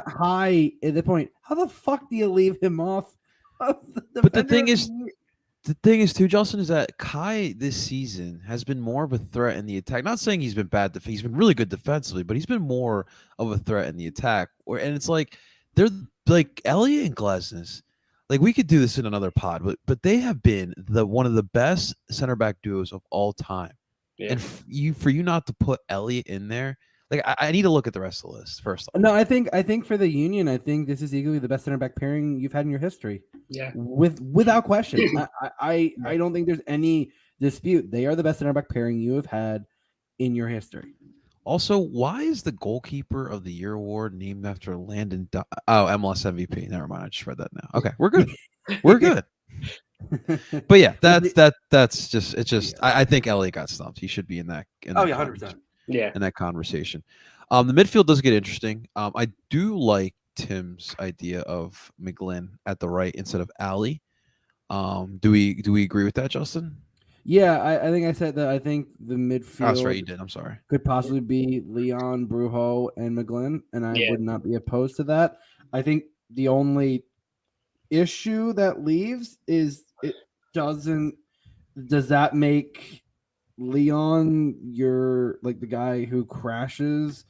high at the point, how the fuck do you leave him off? But the thing is too, Justin, is that Kai this season has been more of a threat in the attack. Not saying he's been bad. He's been really good defensively, but he's been more of a threat in the attack. And it's like they're like Elliott and Glesnes. Like, we could do this in another pod, but they have been one of the best center back duos of all time. Yeah. And for you not to put Elliott in there, like I need to look at the rest of the list first. No, I think for the Union, I think this is easily the best center back pairing you've had in your history. Yeah, without question. I don't think there's any dispute. They are the best center back pairing you have had in your history. Also, why is the goalkeeper of the year award named after Landon? MLS MVP. Never mind. I just read that now. Okay, we're good. We're good. But yeah, that's just it's just. Yeah. I think Elliott got stumped. He should be in that. 100%. Yeah, in that conversation. The midfield does get interesting. I do like Tim's idea of McGlynn at the right instead of Ali. Do we agree with that, Justin? Yeah, I think I said that. I think the midfield. Oh, that's right, you did. I'm sorry. Could possibly be Leon, Brujo, and McGlynn, and I would not be opposed to that. I think the only issue that leaves is does that make Leon your like the guy who crashes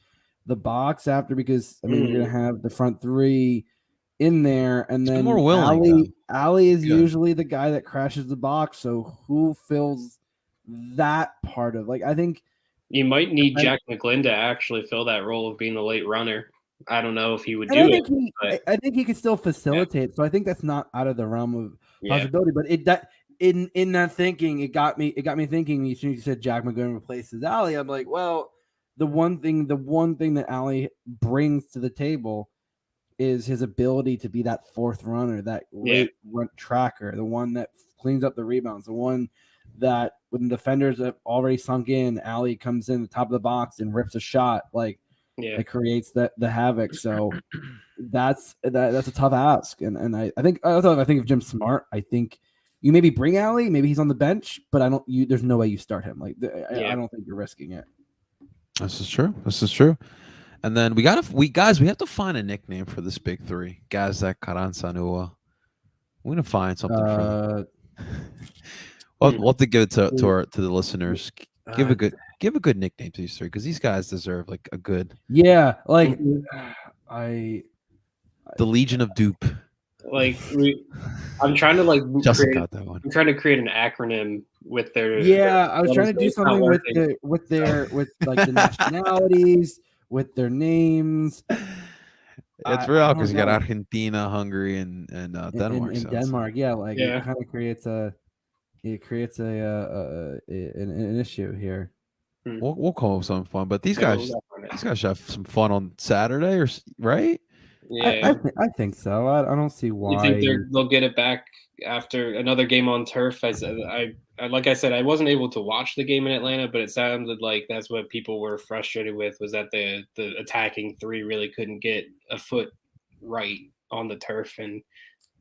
the box after? Because I mean, you're gonna have the front three in there, and then more willing, Ali is usually the guy that crashes the box. So who fills that part of? Like, I think you might need Jack McGlynn to actually fill that role of being the late runner. I don't know if he would do it. I think he could still facilitate. Yeah. So I think that's not out of the realm of possibility. But in that thinking, it got me thinking. As soon as you said Jack McGlynn replaces Ali, I'm like, well, the one thing that Ali brings to the table is his ability to be that fourth runner, that late run tracker, the one that cleans up the rebounds, the one that when the defenders have already sunk in, Ali comes in the top of the box and rips a shot. Like, it creates the havoc. So that's a tough ask. And I think of Jim Smart, I think you maybe bring Ali, maybe he's on the bench, but there's no way you start him. Like, I don't think you're risking it. This is true. And then we have to find a nickname for this big three. Gazek, Karansanua. We're gonna find something for them. We'll have to give it to the listeners. Give a good nickname to these three, because these guys deserve like a good. Yeah, like the Legion of Dupe. Like I'm trying to like Justin got that one. I'm trying to create an acronym with their. Yeah, I was trying to do something with like the nationalities. With their names, it's real because you got Argentina, Hungary, and Denmark. And Denmark, it kind of creates an issue here. We'll call them something fun, but these guys should have some fun on Saturday, right? Yeah, I think so. I don't see why. You think they'll get it back after another game on turf? Like I said, I wasn't able to watch the game in Atlanta, but it sounded like that's what people were frustrated with, was that the attacking three really couldn't get a foot right on the turf and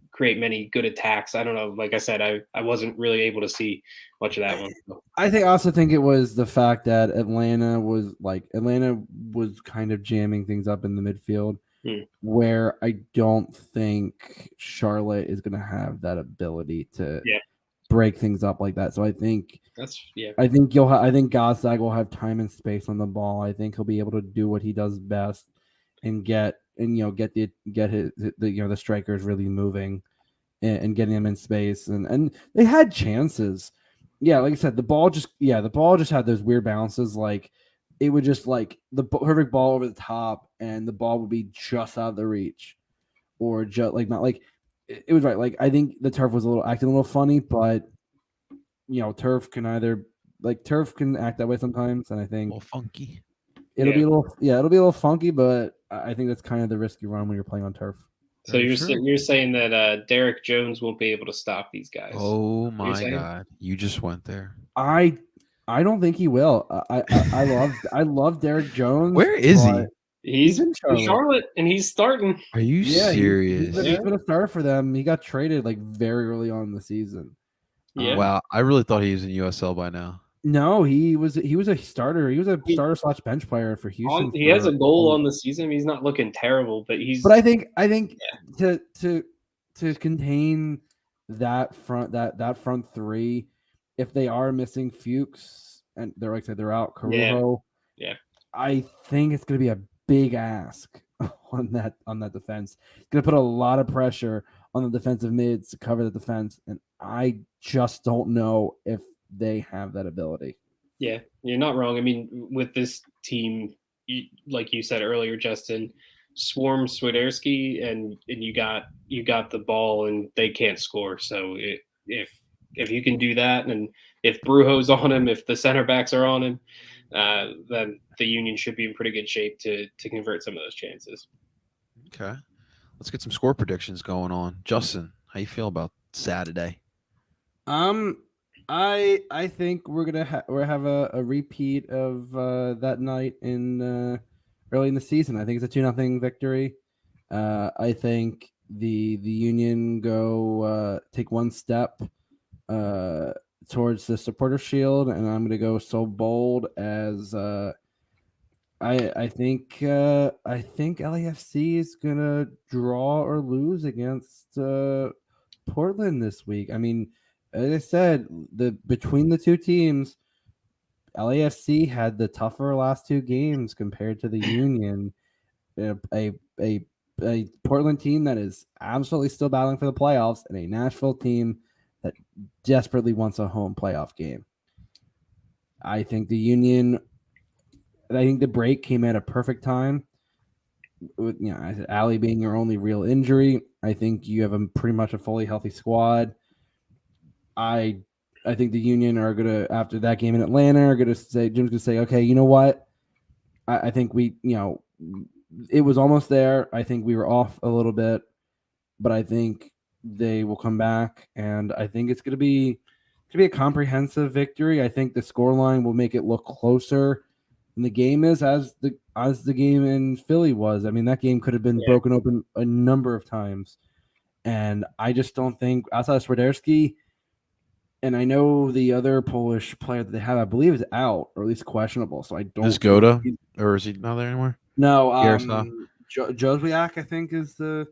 create many good attacks. I don't know. Like I said, I wasn't really able to see much of that one. I also think it was the fact that Atlanta was kind of jamming things up in the midfield. Where I don't think Charlotte is going to have that ability to break things up like that. So I think I think Gazdag will have time and space on the ball. I think he'll be able to do what he does best and get the strikers really moving and getting them in space. And they had chances. Yeah, like I said, the ball just had those weird bounces. Like, it would just like the perfect ball over the top, and the ball would be just out of the reach, or just like not like it was right. Like I think the turf was acting a little funny, but turf can act that way sometimes, and I A think little funky. it'll be a little funky, but I think that's kind of the risk you run when you're playing on turf. So Very you're true. you're saying that Derek Jones won't be able to stop these guys? Oh What you're my saying? God, you just went there. I don't think he will. I love Derek Jones. Where is he? but He's in in Charlotte. Charlotte and he's starting. Are you Yeah, serious? he's been a starter for them. He got traded like very early on in the season. Yeah. Wow, I really thought he was in USL by now. No, he was a starter. He was a starter / bench player for Houston. He has a goal on the season. He's not looking terrible, but he's. But I think to contain that front three, if they are missing Fuchs and they're like I said they're out Carujo, Yeah. I think it's going to be a big ask on that defense. It's going to put a lot of pressure on the defensive mids to cover the defense, and I just don't know if they have that ability. Yeah, you're not wrong. I mean, with this team, like you said earlier, Justin, swarm Swiderski, and you got the ball, and they can't score. So if you can do that, and if Brujo's on him, if the center backs are on him, then the Union should be in pretty good shape to convert some of those chances. Okay, let's get some score predictions going on. Justin, how you feel about Saturday? I think we're gonna have a repeat of that night in early in the season. I think it's a 2-0 victory. I think the Union go take one step towards the supporter shield, and I'm gonna go so bold as I think LAFC is gonna draw or lose against Portland this week. I mean, as I said, between the two teams, LAFC had the tougher last two games compared to the Union. A Portland team that is absolutely still battling for the playoffs, and a Nashville team that desperately wants a home playoff game. I think the Union. I think the break came at a perfect time. With Ali being your only real injury, I think you have pretty much a fully healthy squad. I think the Union are gonna, after that game in Atlanta, are gonna say, Jim's gonna say, okay, you know what? I think it was almost there. I think we were off a little bit, but I think they will come back, and I think it's gonna be a comprehensive victory. I think the scoreline will make it look closer than the game is as the game in Philly was. I mean, that game could have been broken open a number of times, and I just don't think outside of Swiderski. And I know the other Polish player that they have, I believe, is out or at least questionable. So I don't. Is Goda, or is he not there anymore? No, Jozwiak, I think is the.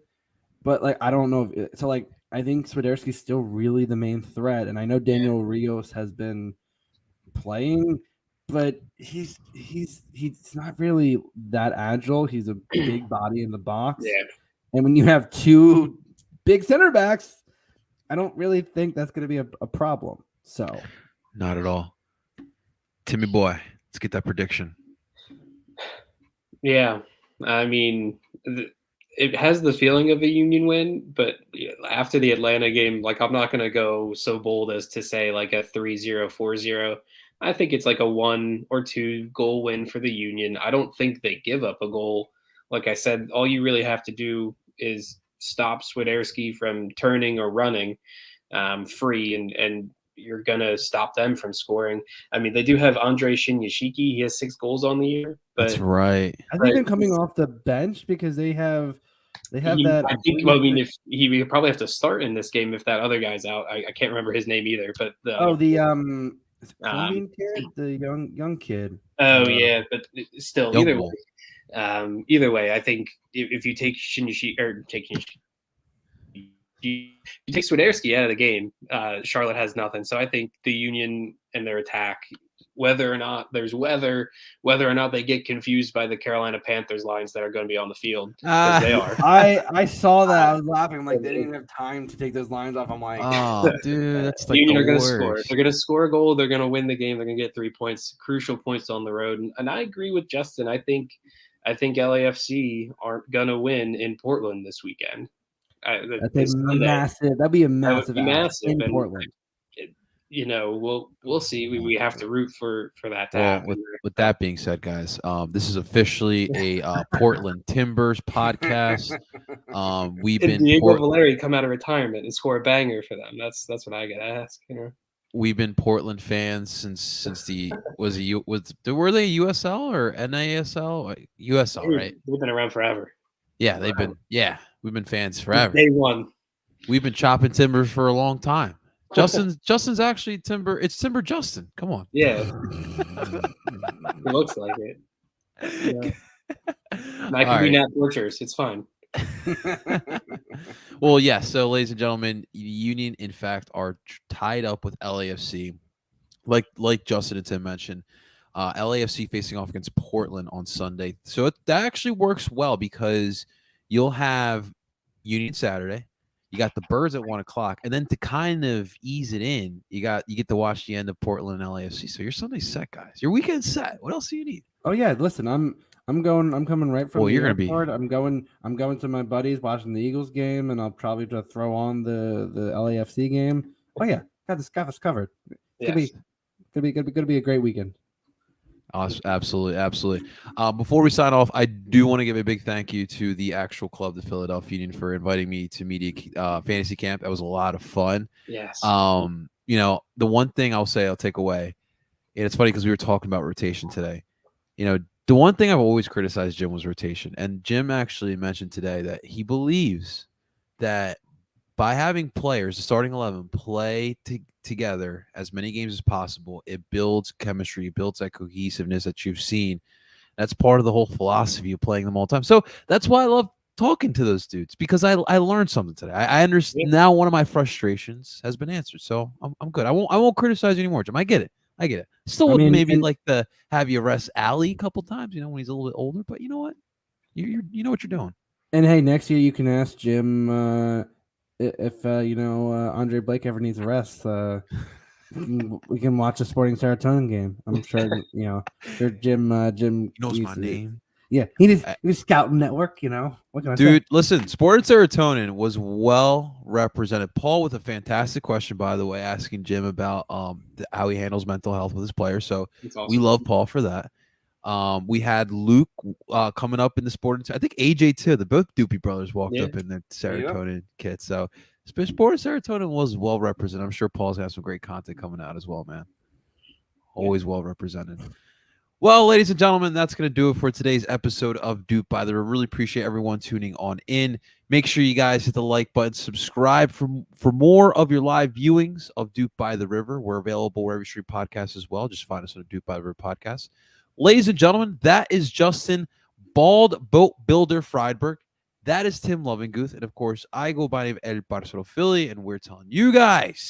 But I don't know. I think Swiderski's still really the main threat, and I know Daniel Rios has been playing, but he's not really that agile. He's a big body in the box, and when you have two big center backs, I don't really think that's going to be a problem. So, not at all. Timmy boy, let's get that prediction. Yeah, I mean, it has the feeling of a Union win, but after the Atlanta game, I'm not going to go so bold as to say a 3-0, 4-0. I think it's a 1 or 2 goal win for the Union. I don't think they give up a goal. Like I said, all you really have to do is stop Swiderski from turning or running free, and you're going to stop them from scoring. I mean, they do have Andrei Shinyashiki. He has 6 goals on the year. But, that's right. Has he been coming off the bench because they have that? I think. Well, I mean, if he would probably have to start in this game if that other guy's out. I can't remember his name either. But the Colombian kid, the young kid. Oh yeah, but still, Young either way, I think if you take Shinyashiki or you take Swiderski out of the game, Charlotte has nothing. So I think the Union and their attack, whether or not there's weather, whether or not they get confused by the Carolina Panthers lines that are going to be on the field, because they are. I saw that. I was laughing. I'm like, they didn't even have time to take those lines off. I'm like, oh, dude, that's the Union the are going to worst. score. They're going to score a goal. They're going to win the game. They're going to get 3 points, crucial points on the road. And I agree with Justin. I think LAFC aren't going to win in Portland this weekend. That's massive. That'd be a massive ask in and Portland. We'll see. We have to root for that to Well, happen. with that being said, guys, this is officially a Portland Timbers podcast. We've Did been Diego Valeri come out of retirement and score a banger for them? That's what I gotta ask. We've been Portland fans since the were they USL or NASL? USL, right? They've been around forever. Yeah, we've been fans forever. Day one. We've been chopping timbers for a long time. Justin's actually Timber. It's Timber Justin. Come on. Yeah. It looks like it. Yeah. I can be Nat Tortures. It's fine. Well, yeah. So, ladies and gentlemen, Union, in fact, are tied up with LAFC. Like Justin and Tim mentioned, LAFC facing off against Portland on Sunday. So that actually works well because you'll have Union Saturday. You got the Birds at 1:00, and then to kind of ease it in, you get to watch the end of Portland and LAFC. So your Sunday's set, guys. Your weekend's set. What else do you need? Oh yeah, listen, I'm coming right from Well, the you're airport. gonna I'm going to my buddies watching the Eagles game, and I'll probably just throw on the LAFC game. Oh yeah, got this covered. It's gonna be a great weekend. Awesome. Absolutely. Before we sign off, I do want to give a big thank you to the actual club, the Philadelphia Union, for inviting me to media fantasy camp. That was a lot of fun. Yes. The one thing I'll take away, and it's funny because we were talking about rotation today. The one thing I've always criticized Jim was rotation, and Jim actually mentioned today that he believes that by having players, the starting 11, play together as many games as possible, it builds chemistry, it builds that cohesiveness that you've seen. That's part of the whole philosophy of playing them all the time. So that's why I love talking to those dudes, because I learned something today. I understand now. One of my frustrations has been answered, so I'm good. I won't criticize you anymore, Jim. I get it. Still would maybe like to have you rest Ali a couple times, when he's a little bit older. But you know what? You know what you're doing. And hey, next year you can ask Jim if Andre Blake ever needs a rest. We can watch a Sporting Serotonin game. I'm sure Jim He knows my name. Yeah, he's scouting network. What can I say? Dude, listen, Sporting Serotonin was well represented. Paul with a fantastic question, by the way, asking Jim about how he handles mental health with his players. So awesome. We love Paul for that. We had Luke coming up in the Sporting. I think AJ too. The both Doopy brothers walked up in their Serotonin kit. So Sporting Serotonin was well represented. I'm sure Paul's gonna have some great content coming out as well, man. Always well represented. Well, ladies and gentlemen, that's going to do it for today's episode of Dupe by the River. Really appreciate everyone tuning on in. Make sure you guys hit the like button, subscribe for more of your live viewings of Dupe by the River. We're available wherever you stream podcasts as well. Just find us on the Dupe by the River podcast. Ladies and gentlemen, that is Justin Bald Boat Builder Friedberg. That is Tim Lovinguth. And of course, I go by the name El Barcelo Philly, and we're telling you guys